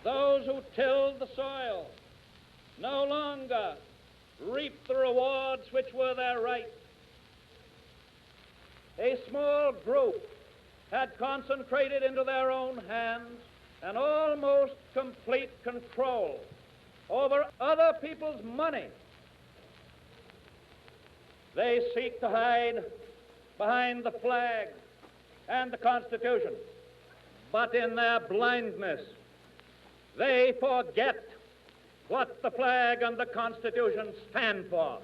Those who tilled the soil no longer reap the rewards which were their right. A small group had concentrated into their own hands an almost complete control over other people's money. They seek to hide behind the flag and the Constitution, but in their blindness, they forget what the flag and the Constitution stand for.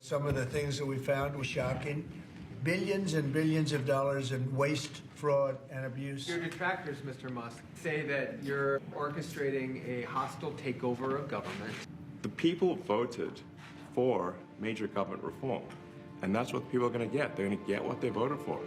Some of the things that we found were shocking. Billions and billions of dollars in waste, fraud, and abuse. Your detractors, Mr. Musk, say that you're orchestrating a hostile takeover of government. The people voted for major government reform, and that's what people are going to get. They're going to get what they voted for.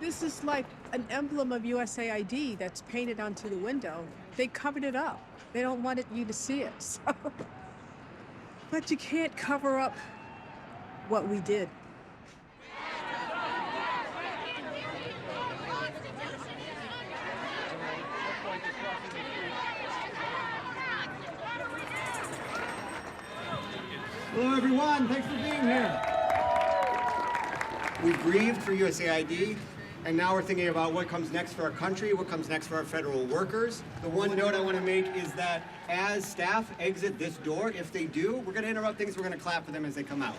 This is like an emblem of USAID that's painted onto the window. They covered it up. They don't want you to see it. So. But you can't cover up what we did. Hello, everyone. Thanks for being here. We grieved for USAID, and now we're thinking about what comes next for our country, what comes next for our federal workers. The one note I want to make is that as staff exit this door, if they do, we're going to interrupt things, we're going to clap for them as they come out.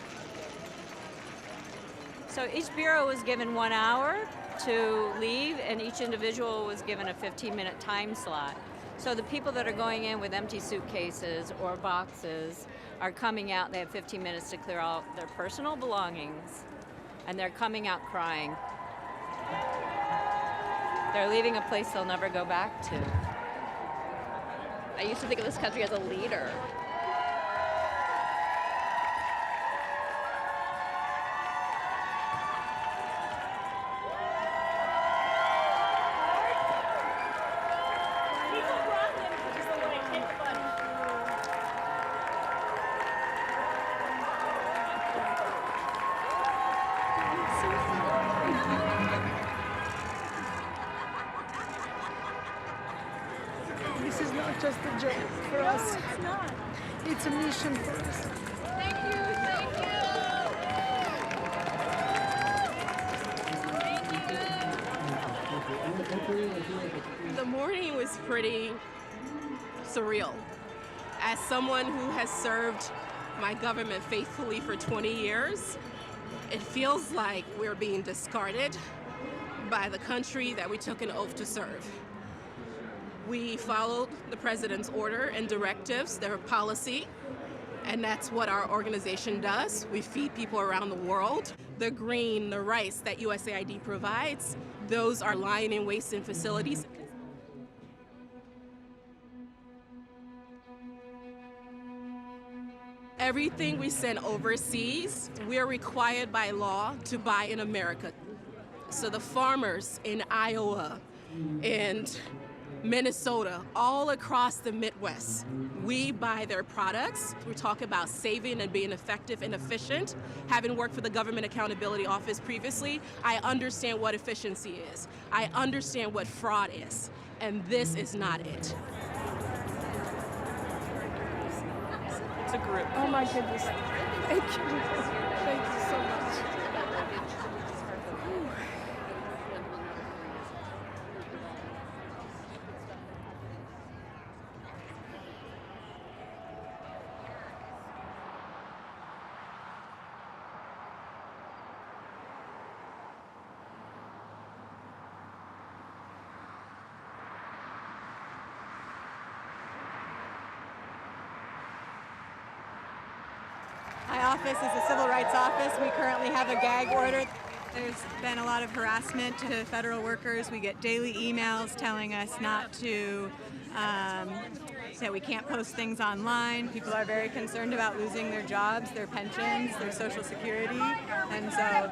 So each bureau was given 1 hour to leave, and each individual was given a 15-minute time slot. So the people that are going in with empty suitcases or boxes are coming out, they have 15 minutes to clear out their personal belongings, and they're coming out crying. They're leaving a place they'll never go back to. I used to think of this country as a leader. This is not just a joke for us. No, it's not. It's a mission for us. Thank you, thank you. The morning was pretty surreal. As someone who has served my government faithfully for 20 years, it feels like we're being discarded by the country that we took an oath to serve. We followed the president's order and directives, their policy, and that's what our organization does. We feed people around the world. The grain, the rice that USAID provides, those are lying in waste in facilities. Everything we send overseas, we're required by law to buy in America. So the farmers in Iowa and Minnesota, all across the Midwest, we buy their products. We talk about saving and being effective and efficient. Having worked for the Government Accountability Office previously, I understand what efficiency is. I understand what fraud is, and this is not it. It's a group. Oh my goodness. Thank you. Thank you so much. My office is a civil rights office. We currently have a gag order. There's been a lot of harassment to federal workers. We get daily emails telling us not to, that we can't post things online. People are very concerned about losing their jobs, their pensions, their Social Security, and so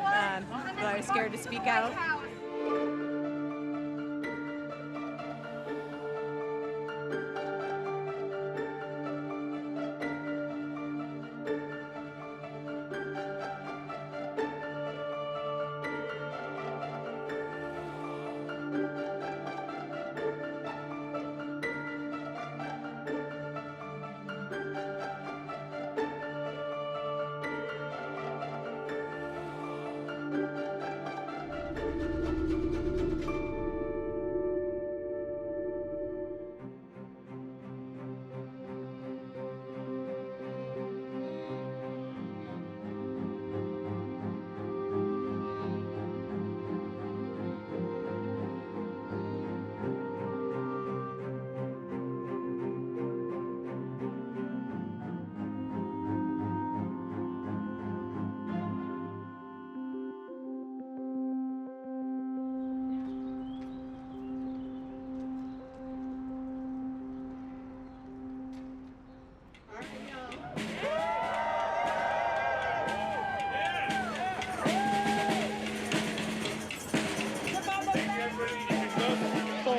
people are scared to speak out.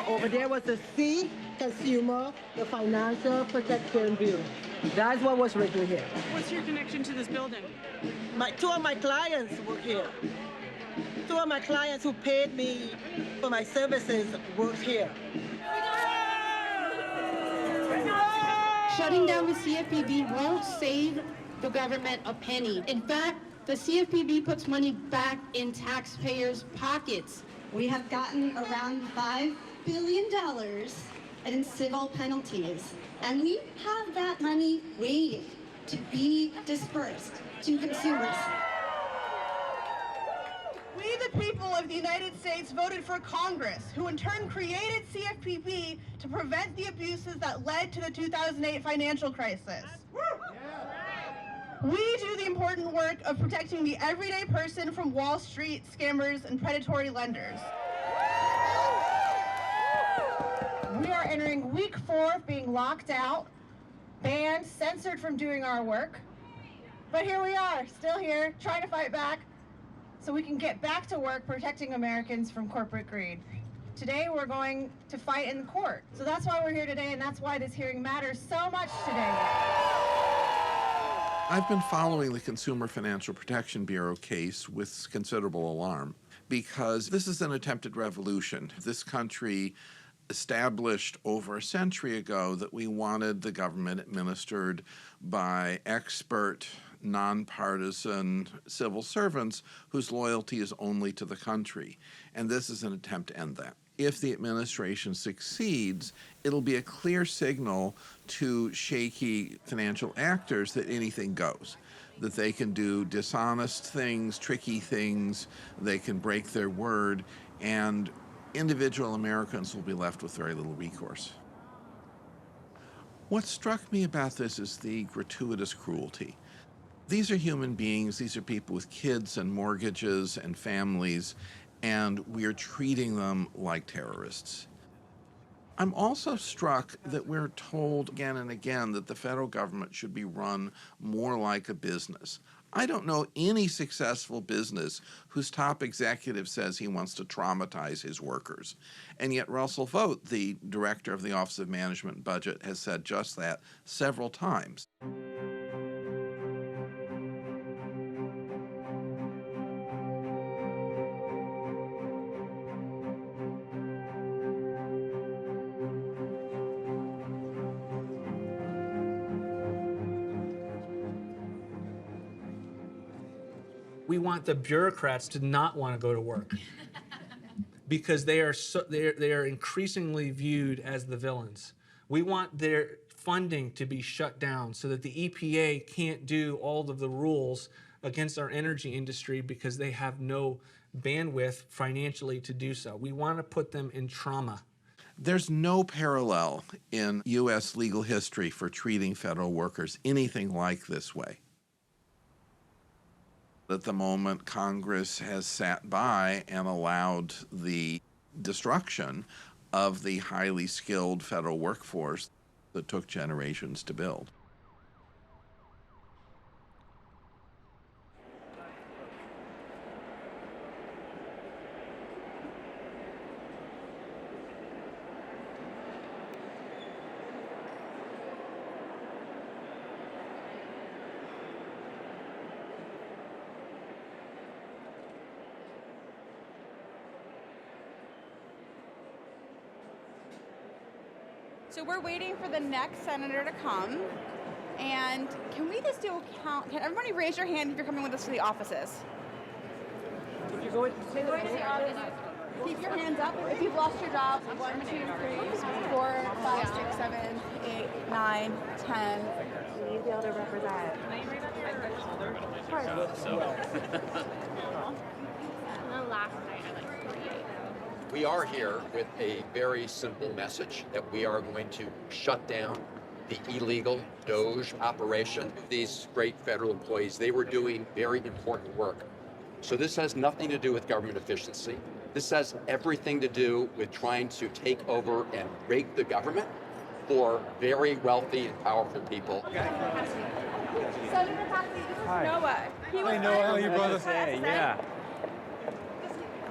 Over there was the C, Consumer, the Financial Protection Bureau. That's what was written here. What's your connection to this building? Two of my clients work here. Two of my clients who paid me for my services work here. Shutting down the CFPB won't save the government a penny. In fact, the CFPB puts money back in taxpayers' pockets. We have gotten around $5 billion in civil penalties, and we have that money waiting to be dispersed to consumers. We, the people of the United States, voted for Congress, who in turn created CFPB to prevent the abuses that led to the 2008 financial crisis. We do the important work of protecting the everyday person from Wall Street scammers and predatory lenders. We are entering week 4 of being locked out, banned, censored from doing our work. But here we are, still here, trying to fight back so we can get back to work protecting Americans from corporate greed. Today we're going to fight in court. So that's why we're here today, and that's why this hearing matters so much today. I've been following the Consumer Financial Protection Bureau case with considerable alarm because this is an attempted revolution. This country established over a century ago that we wanted the government administered by expert, nonpartisan civil servants whose loyalty is only to the country. And this is an attempt to end that. If the administration succeeds, it'll be a clear signal to shaky financial actors that anything goes, that they can do dishonest things, tricky things, they can break their word, and individual Americans will be left with very little recourse. What struck me about this is the gratuitous cruelty. These are human beings, these are people with kids and mortgages and families, and we are treating them like terrorists. I'm also struck that we're told again and again that the federal government should be run more like a business. I don't know any successful business whose top executive says he wants to traumatize his workers. And yet Russell Vogt, the director of the Office of Management and Budget, has said just that several times. We want the bureaucrats to not want to go to work because they are increasingly viewed as the villains. We want their funding to be shut down so that the EPA can't do all of the rules against our energy industry because they have no bandwidth financially to do so. We want to put them in trauma. There's no parallel in U.S. legal history for treating federal workers anything like this way. At the moment, Congress has sat by and allowed the destruction of the highly skilled federal workforce that took generations to build. So we're waiting for the next senator to come. And can we just do a count? Can everybody raise your hand if you're coming with us to the offices? If you're going to the office, keep your hands up. If you've lost your job, 1, 2, 3, 4, 5, 6, 7, 8, 9, 10. You need to be able to represent. We are here with a very simple message that we are going to shut down the illegal DOGE operation. These great federal employees, they were doing very important work. So this has nothing to do with government efficiency. This has everything to do with trying to take over and rape the government for very wealthy and powerful people. Senator Patsy, this is NOAA. Hey, Noah, how are you, brother? Hey, yeah.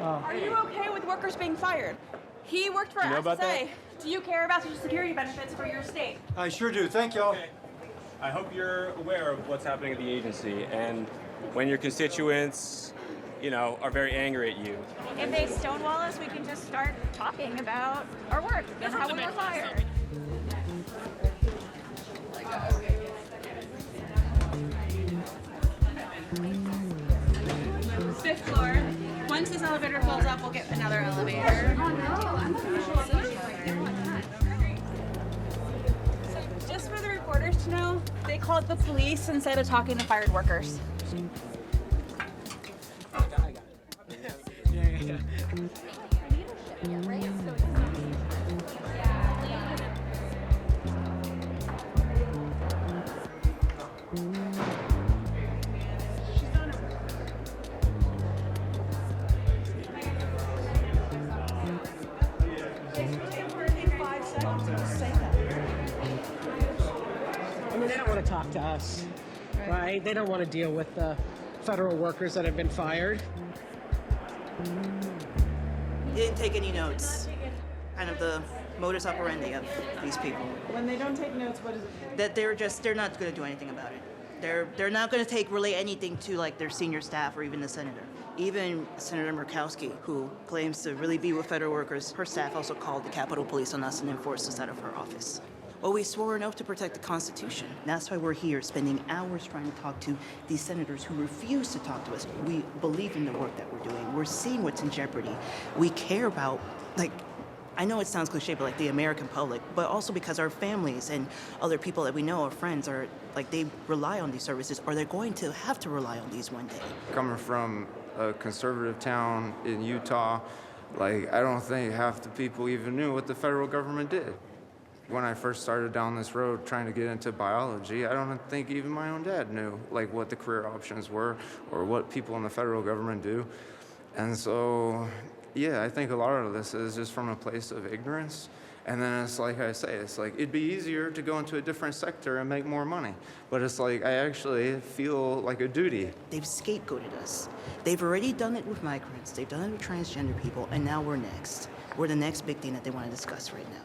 Are you okay with workers being fired? He worked for SSA. Do you care about Social Security benefits for your state? I sure do. Thank y'all. Okay. I hope you're aware of what's happening at the agency, and when your constituents, are very angry at you. If they stonewall us, we can just start talking about our work and how we were fired. Fifth floor. Once this elevator pulls up, we'll get another elevator. So just for the reporters to know, they called the police instead of talking to fired workers. They don't want to talk to us, right? They don't want to deal with the federal workers that have been fired. They didn't take any notes. Kind of the modus operandi of these people. When they don't take notes, what is it? That they're not going to do anything about it. They're not going to relay anything to like their senior staff or even the senator. Even Senator Murkowski, who claims to really be with federal workers, her staff also called the Capitol Police on us and enforced us out of her office. Well, we swore an oath to protect the Constitution. That's why we're here, spending hours trying to talk to these senators who refuse to talk to us. We believe in the work that we're doing. We're seeing what's in jeopardy. We care about, I know it sounds cliche, but like the American public, but also because our families and other people that we know, our friends, are like they rely on these services, or they're going to have to rely on these one day. Coming from a conservative town in Utah, like I don't think half the people even knew what the federal government did. When I first started down this road trying to get into biology, I don't think even my own dad knew like what the career options were or what people in the federal government do. And so, yeah, I think a lot of this is just from a place of ignorance. And then it's like I say, it's like it'd be easier to go into a different sector and make more money. But it's like I actually feel like a duty. They've scapegoated us. They've already done it with migrants. They've done it with transgender people, and now we're next. We're the next big thing that they want to discuss right now.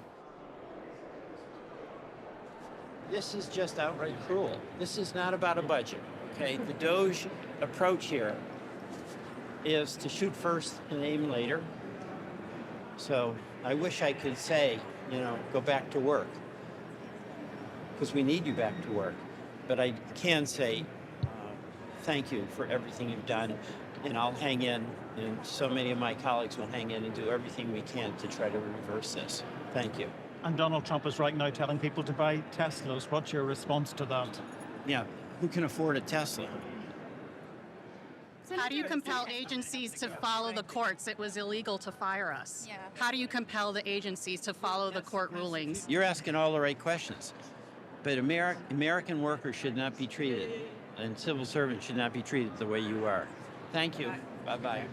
This is just outright cruel. This is not about a budget, okay? The DOGE approach here is to shoot first and aim later. So I wish I could say, you know, go back to work, because we need you back to work. But I can say thank you for everything you've done, and I'll hang in, and so many of my colleagues will hang in and do everything we can to try to reverse this. Thank you. And Donald Trump is right now telling people to buy Teslas. What's your response to that? Yeah, who can afford a Tesla? How do you compel agencies to follow the courts? It was illegal to fire us. Yeah. How do you compel the agencies to follow the court rulings? You're asking all the right questions. But American workers should not be treated, and civil servants should not be treated the way you are. Thank you. Bye-bye.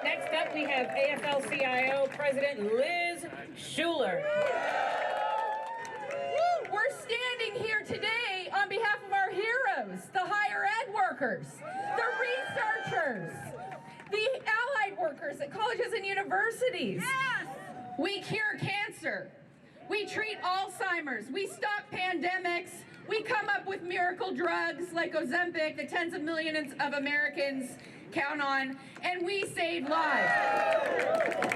Next up, we have AFL-CIO President Liz Schuler. We're standing here today on behalf of our heroes, the higher ed workers, the researchers, the allied workers at colleges and universities. Yes! We cure cancer. We treat Alzheimer's. We stop pandemics. We come up with miracle drugs like Ozempic that tens of millions of Americans count on, and we save lives.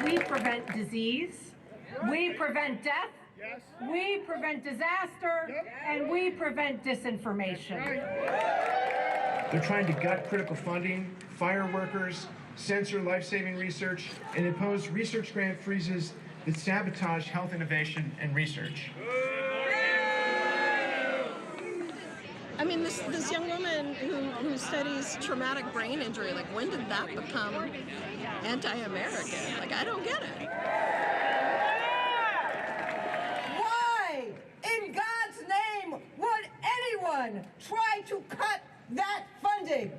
We prevent disease. We prevent death. We prevent disaster. And we prevent disinformation. They're trying to gut critical funding, fire workers, censor life-saving research, and impose research grant freezes that sabotage health innovation and research. I mean, this young woman who studies traumatic brain injury, like, when did that become anti-American? Like, I don't get it. Why, in God's name, would anyone try to cut that funding?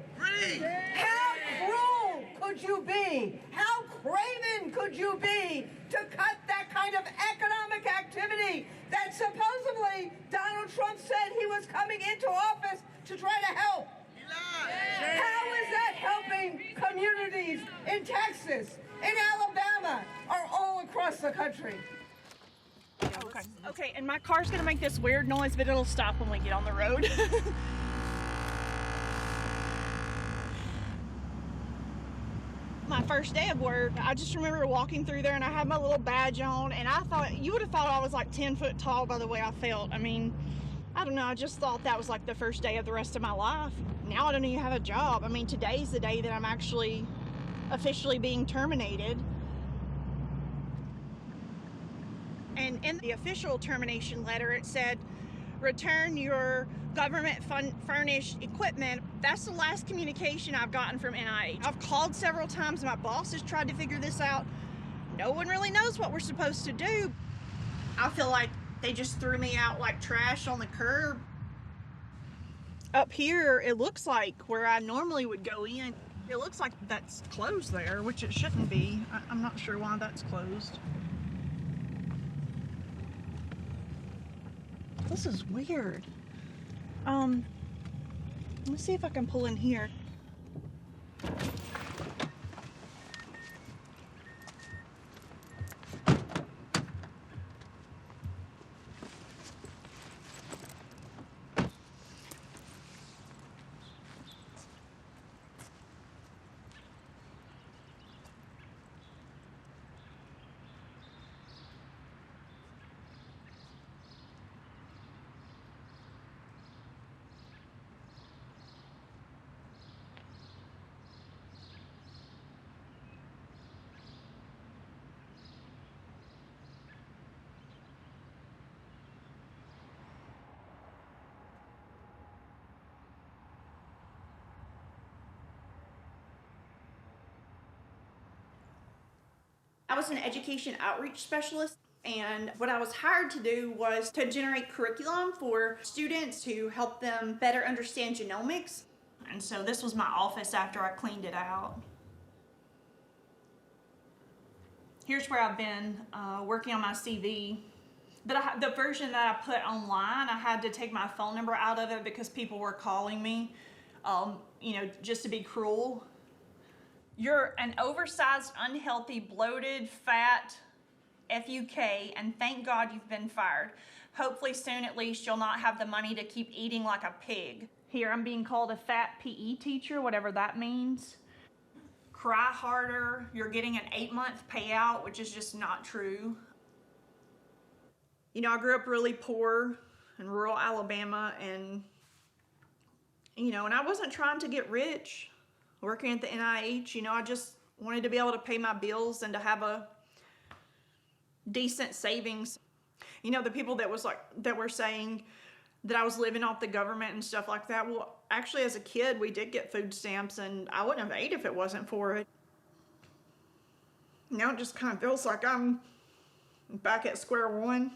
How cruel could you be? How craven could you be to cut that kind of economic activity that supposedly Donald Trump said he was coming into office to try to help? How is that helping communities in Texas, in Alabama, or all across the country? Okay, and my car's gonna make this weird noise, but it'll stop when we get on the road. My first day of work, I just remember walking through there and I had my little badge on, and I thought, you would have thought I was like 10 foot tall by the way I felt. I mean, I don't know, I just thought that was like the first day of the rest of my life. Now I don't even have a job. I mean, today's the day that I'm actually officially being terminated. And in the official termination letter, it said, return your government furnished equipment. That's the last communication I've gotten from NIH. I've called several times. My boss has tried to figure this out. No one really knows what we're supposed to do. I feel like they just threw me out like trash on the curb. Up here, it looks like where I normally would go in. It looks like that's closed there, which it shouldn't be. I'm not sure why that's closed. This is weird. Let's see if I can pull in here. was an education outreach specialist, and what I was hired to do was to generate curriculum for students to help them better understand genomics. And so this was my office after I cleaned it out. Here's where I've been working on my CV. But the version that I put online, I had to take my phone number out of it because people were calling me, just to be cruel. You're an oversized, unhealthy, bloated, fat FUK, and thank God you've been fired. Hopefully soon at least you'll not have the money to keep eating like a pig. Here I'm being called a fat PE teacher, whatever that means. Cry harder, you're getting an 8-month payout, which is just not true. I grew up really poor in rural Alabama, and I wasn't trying to get rich working at the NIH. I just wanted to be able to pay my bills and to have a decent savings. The people that were saying that I was living off the government and stuff like that. Well, actually, as a kid, we did get food stamps, and I wouldn't have ate if it wasn't for it. Now it just kind of feels like I'm back at square one.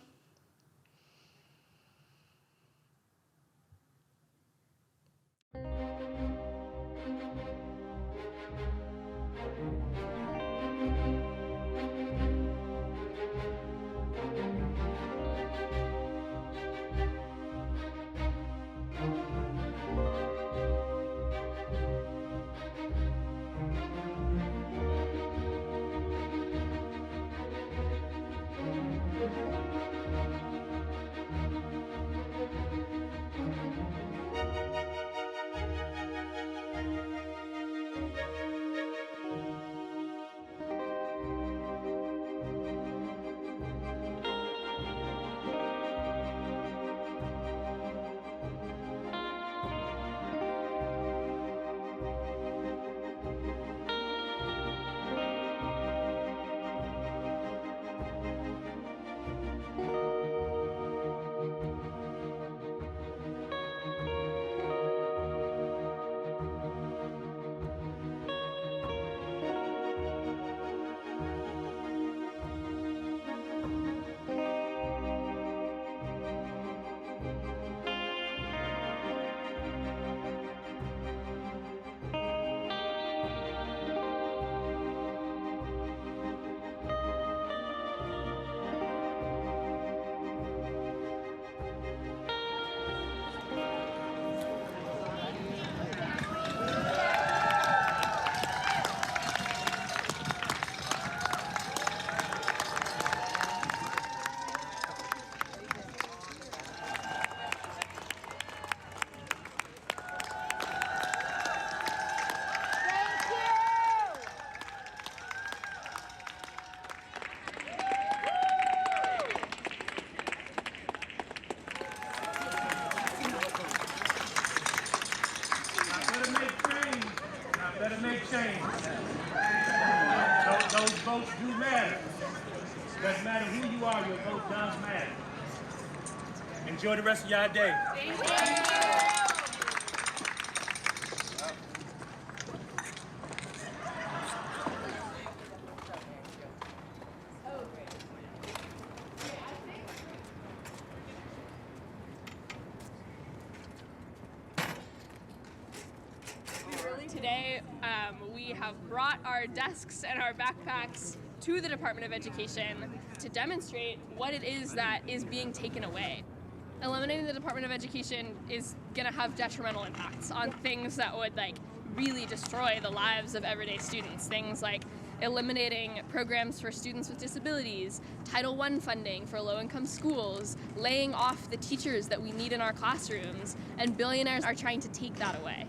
Those votes do matter. Doesn't matter who you are, your vote does matter. Enjoy the rest of your day. Thank you. Today, we have brought our desks and our backpacks to the Department of Education to demonstrate what it is that is being taken away. Eliminating the Department of Education is going to have detrimental impacts on things that would really destroy the lives of everyday students. Things like eliminating programs for students with disabilities, Title I funding for low-income schools, laying off the teachers that we need in our classrooms, and billionaires are trying to take that away.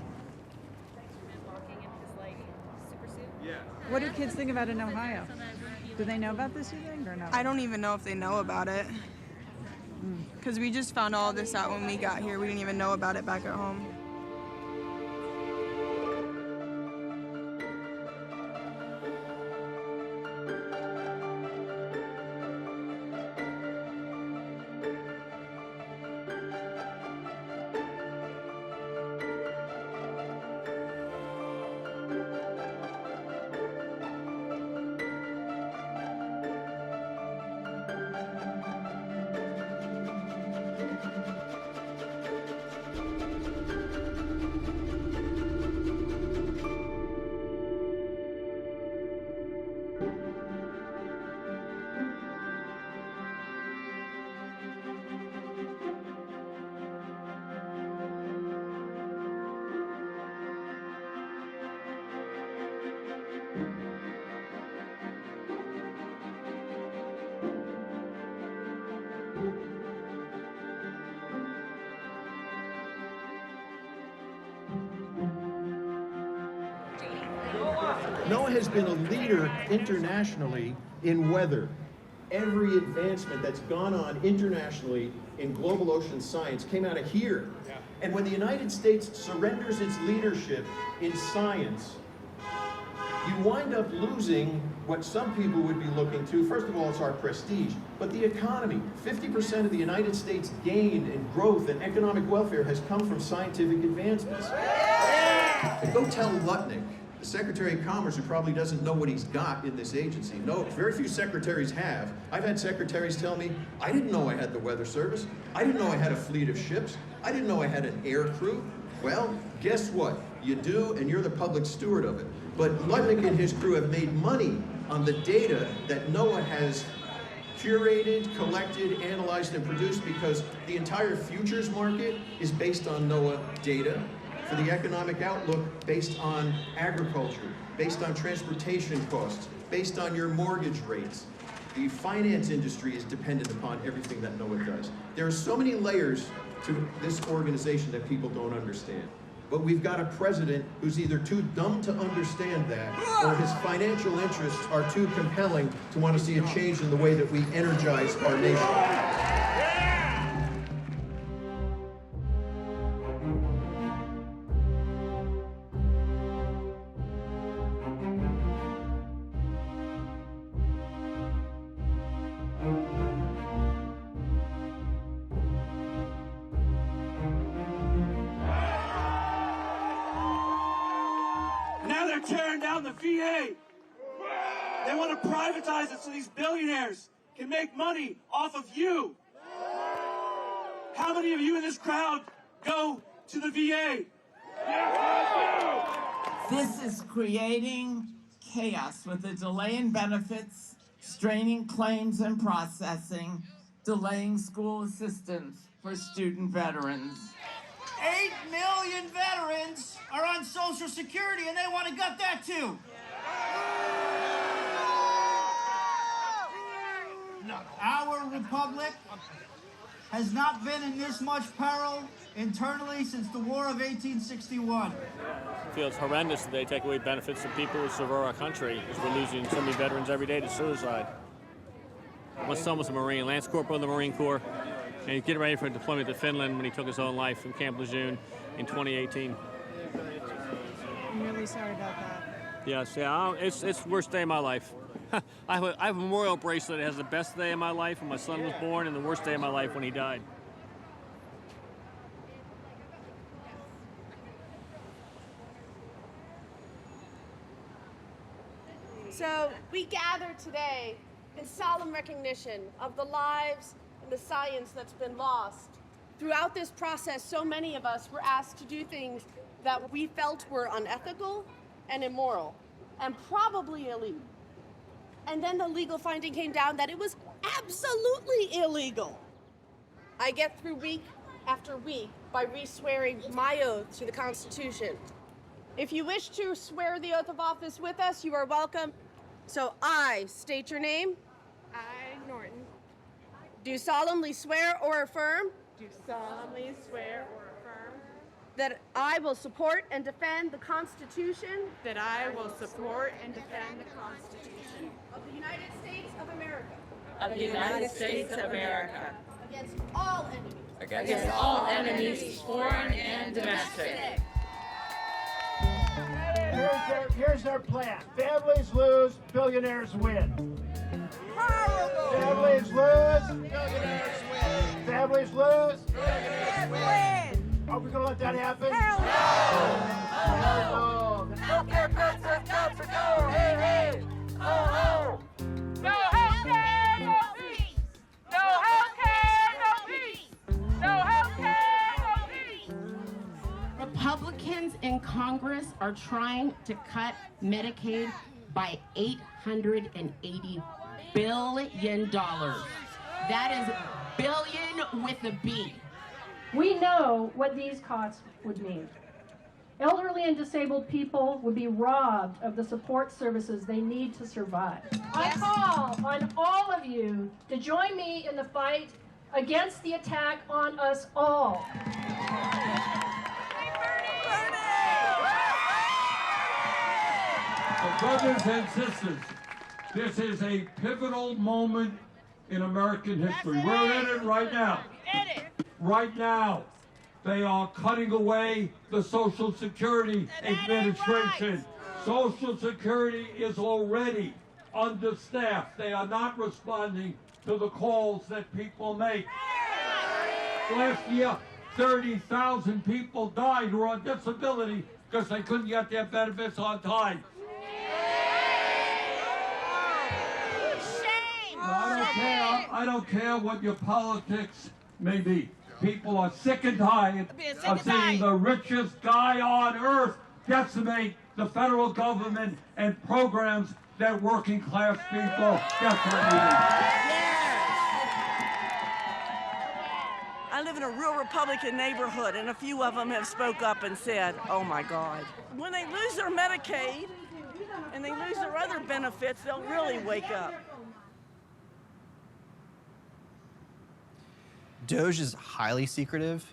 What do kids think about it in Ohio? Do they know about this, you think, or no? I don't even know if they know about it. Because we just found all this out when we got here. We didn't even know about it back at home. NOAA has been a leader internationally in weather. Every advancement that's gone on internationally in global ocean science came out of here. And when the United States surrenders its leadership in science, you wind up losing what some people would be looking to. First of all, it's our prestige, but the economy. 50% of the United States gain in growth and economic welfare has come from scientific advancements. And go tell Lutnick, the Secretary of Commerce, who probably doesn't know what he's got in this agency. No, very few secretaries have. I've had secretaries tell me, I didn't know I had the Weather Service. I didn't know I had a fleet of ships. I didn't know I had an air crew. Well, guess what? You do, and you're the public steward of it. But Lutnick and his crew have made money on the data that NOAA has curated, collected, analyzed, and produced, because the entire futures market is based on NOAA data. For the economic outlook, based on agriculture, based on transportation costs, based on your mortgage rates. The finance industry is dependent upon everything that NOAA does. There are so many layers to this organization that people don't understand. But we've got a president who's either too dumb to understand that, or his financial interests are too compelling to want to see a change in the way that we energize our nation. Now they're tearing down the VA. They want to privatize it so these billionaires can make money off of you. How many of you in this crowd go to the VA? This is creating chaos with a delay in benefits, straining claims and processing, delaying school assistance for student veterans. 8 million veterans are on Social Security, and they want to gut that too. Our republic has not been in this much peril internally since the War of 1861. I feel it's horrendous that they take away benefits from people who serve our country, because we're losing so many veterans every day to suicide. My son was a Marine, Lance Corporal in the Marine Corps, and he's getting ready for a deployment to Finland when he took his own life in Camp Lejeune in 2018. I'm really sorry about that. Yes, yeah, it's the worst day of my life. I have a memorial bracelet that has the best day of my life when my son was born and the worst day of my life when he died. So we gather today in solemn recognition of the lives and the science that's been lost. Throughout this process, so many of us were asked to do things that we felt were unethical and immoral and probably illegal. And then the legal finding came down that it was absolutely illegal. I get through week after week by re-swearing my oath to the Constitution. If you wish to swear the oath of office with us, you are welcome. So I state your name. I, Norton, Do solemnly swear or affirm. do solemnly swear or affirm That I will support and defend the Constitution. that I will support and defend the Constitution Of the United States of America. of the United States of America Against all enemies. against all enemies, foreign and domestic. Here's our plan. Families lose, billionaires win. Families lose, billionaires win. Families lose, billionaires win. Are we going to let that happen? Hell no. Healthcare cuts have got to go. Hey, hey. Ho, ho. No healthcare, no peace. No healthcare, no peace. No healthcare, no peace. Republicans in Congress are trying to cut Medicaid by $880 billion. That is billion with a B. We know what these costs would mean. Elderly and disabled people would be robbed of the support services they need to survive. I call on all of you to join me in the fight against the attack on us all. Brothers and sisters, this is a pivotal moment in American history. We're in it right now. Right now, they are cutting away the Social Security Administration. Social Security is already understaffed. They are not responding to the calls that people make. Last year, 30,000 people died who were on disability because they couldn't get their benefits on time. I don't care what your politics may be. People are sick and tired of seeing the richest guy on earth decimate the federal government and programs that working class people desperately need. I live in a real Republican neighborhood, and a few of them have spoke up and said, oh my God. When they lose their Medicaid and they lose their other benefits, they'll really wake up. DOGE is highly secretive.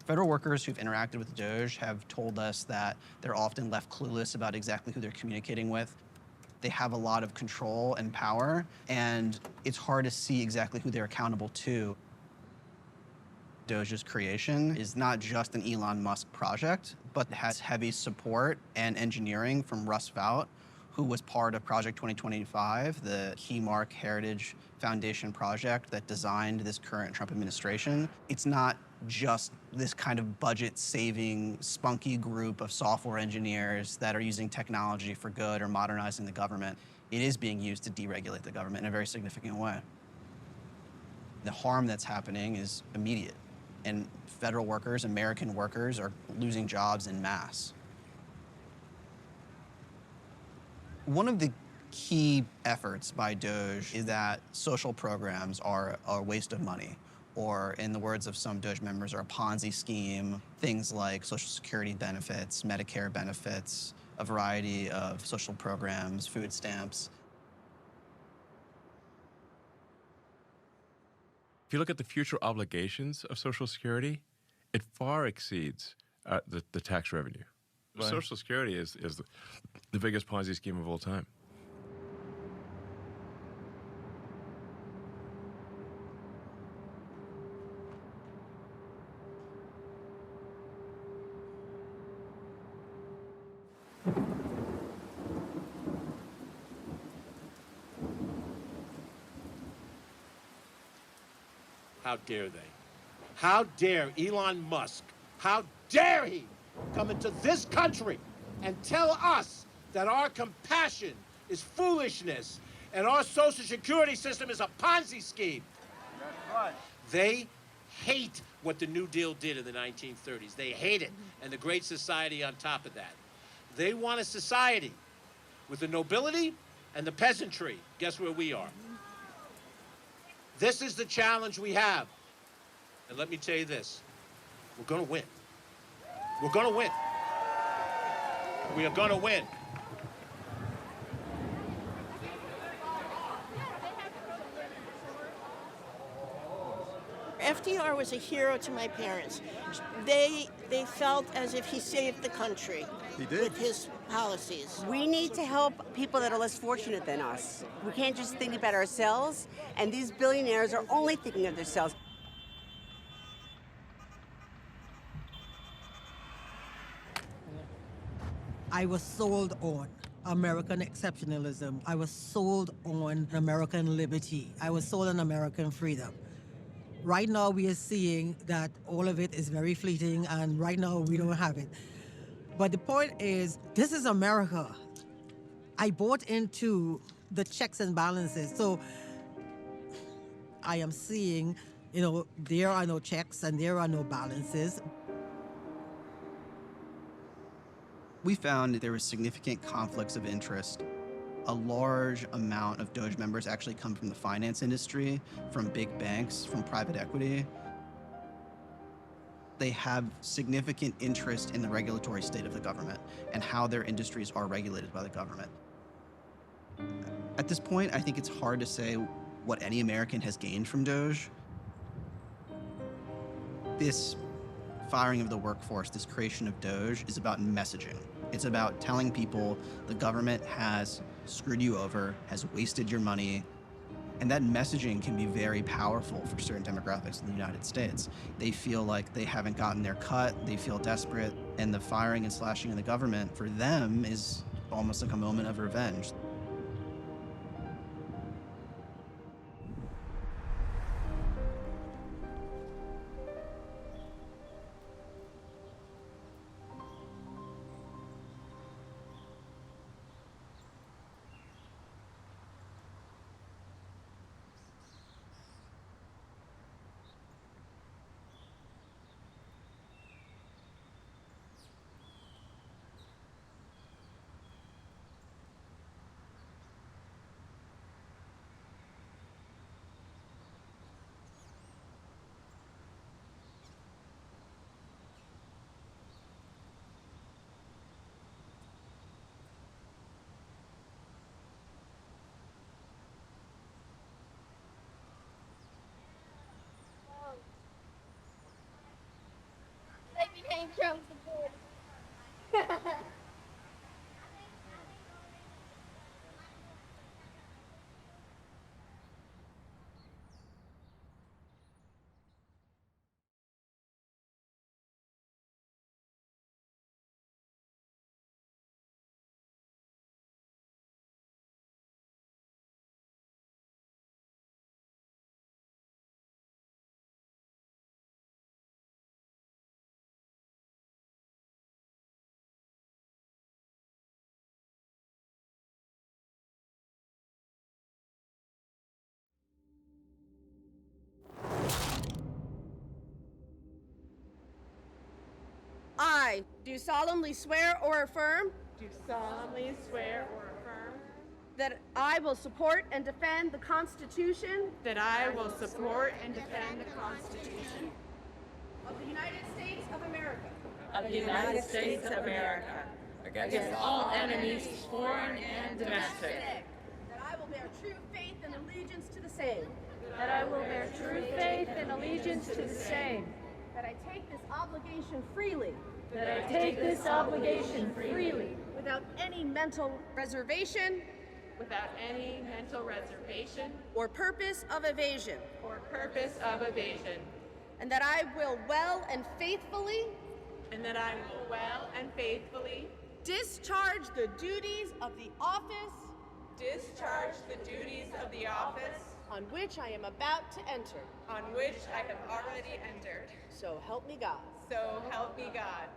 Federal workers who've interacted with DOGE have told us that they're often left clueless about exactly who they're communicating with. They have a lot of control and power, and it's hard to see exactly who they're accountable to. DOGE's creation is not just an Elon Musk project, but has heavy support and engineering from Russ Vought, who was part of Project 2025, the Keymark Heritage Foundation project that designed this current Trump administration. It's not just this kind of budget-saving, spunky group of software engineers that are using technology for good or modernizing the government. It is being used to deregulate the government in a very significant way. The harm that's happening is immediate, and federal workers, American workers, are losing jobs en masse. One of the key efforts by DOGE is that social programs are a waste of money, or in the words of some DOGE members, are a Ponzi scheme. Things like Social Security benefits, Medicare benefits, a variety of social programs, food stamps. If you look at the future obligations of Social Security, it far exceeds the tax revenue. Right. Social Security is the biggest Ponzi scheme of all time. How dare they? How dare Elon Musk, how dare he come into this country and tell us that our compassion is foolishness and our Social Security system is a Ponzi scheme. That's right. They hate what the New Deal did in the 1930s. They hate it, and the Great Society on top of that. They want a society with the nobility and the peasantry. Guess where we are? This is the challenge we have. And let me tell you this, we're gonna win. We're gonna win. We are gonna win. FDR was a hero to my parents. They felt as if he saved the country. He did. With his policies. We need to help people that are less fortunate than us. We can't just think about ourselves, and these billionaires are only thinking of themselves. I was sold on American exceptionalism. I was sold on American liberty. I was sold on American freedom. Right now, we are seeing that all of it is very fleeting, and right now, we don't have it. But the point is, this is America. I bought into the checks and balances. So I am seeing, there are no checks and there are no balances. We found that there were significant conflicts of interest. A large amount of DOGE members actually come from the finance industry, from big banks, from private equity. They have significant interest in the regulatory state of the government and how their industries are regulated by the government. At this point, I think it's hard to say what any American has gained from DOGE. This firing of the workforce, this creation of DOGE, is about messaging. It's about telling people the government has screwed you over, has wasted your money, and that messaging can be very powerful for certain demographics in the United States. They feel like they haven't gotten their cut, they feel desperate, and the firing and slashing of the government for them is almost like a moment of revenge. They became Trump supporters. I do solemnly swear or affirm Do solemnly swear or affirm that I will support and defend the Constitution that I will support and defend the Constitution of the United States of America of the United States of America against all enemies, foreign and domestic. That I will bear true faith and allegiance to the same. That I will bear true faith and allegiance to the same. That I take this obligation freely. That I take this obligation freely. Without any mental reservation. Without any mental reservation Or purpose of evasion. or purpose of evasion. And that I will well and faithfully. And that I will well and faithfully Discharge the duties of the office. discharge the duties of the office On which I am about to enter. on which I have already entered. So help me God. So help me God.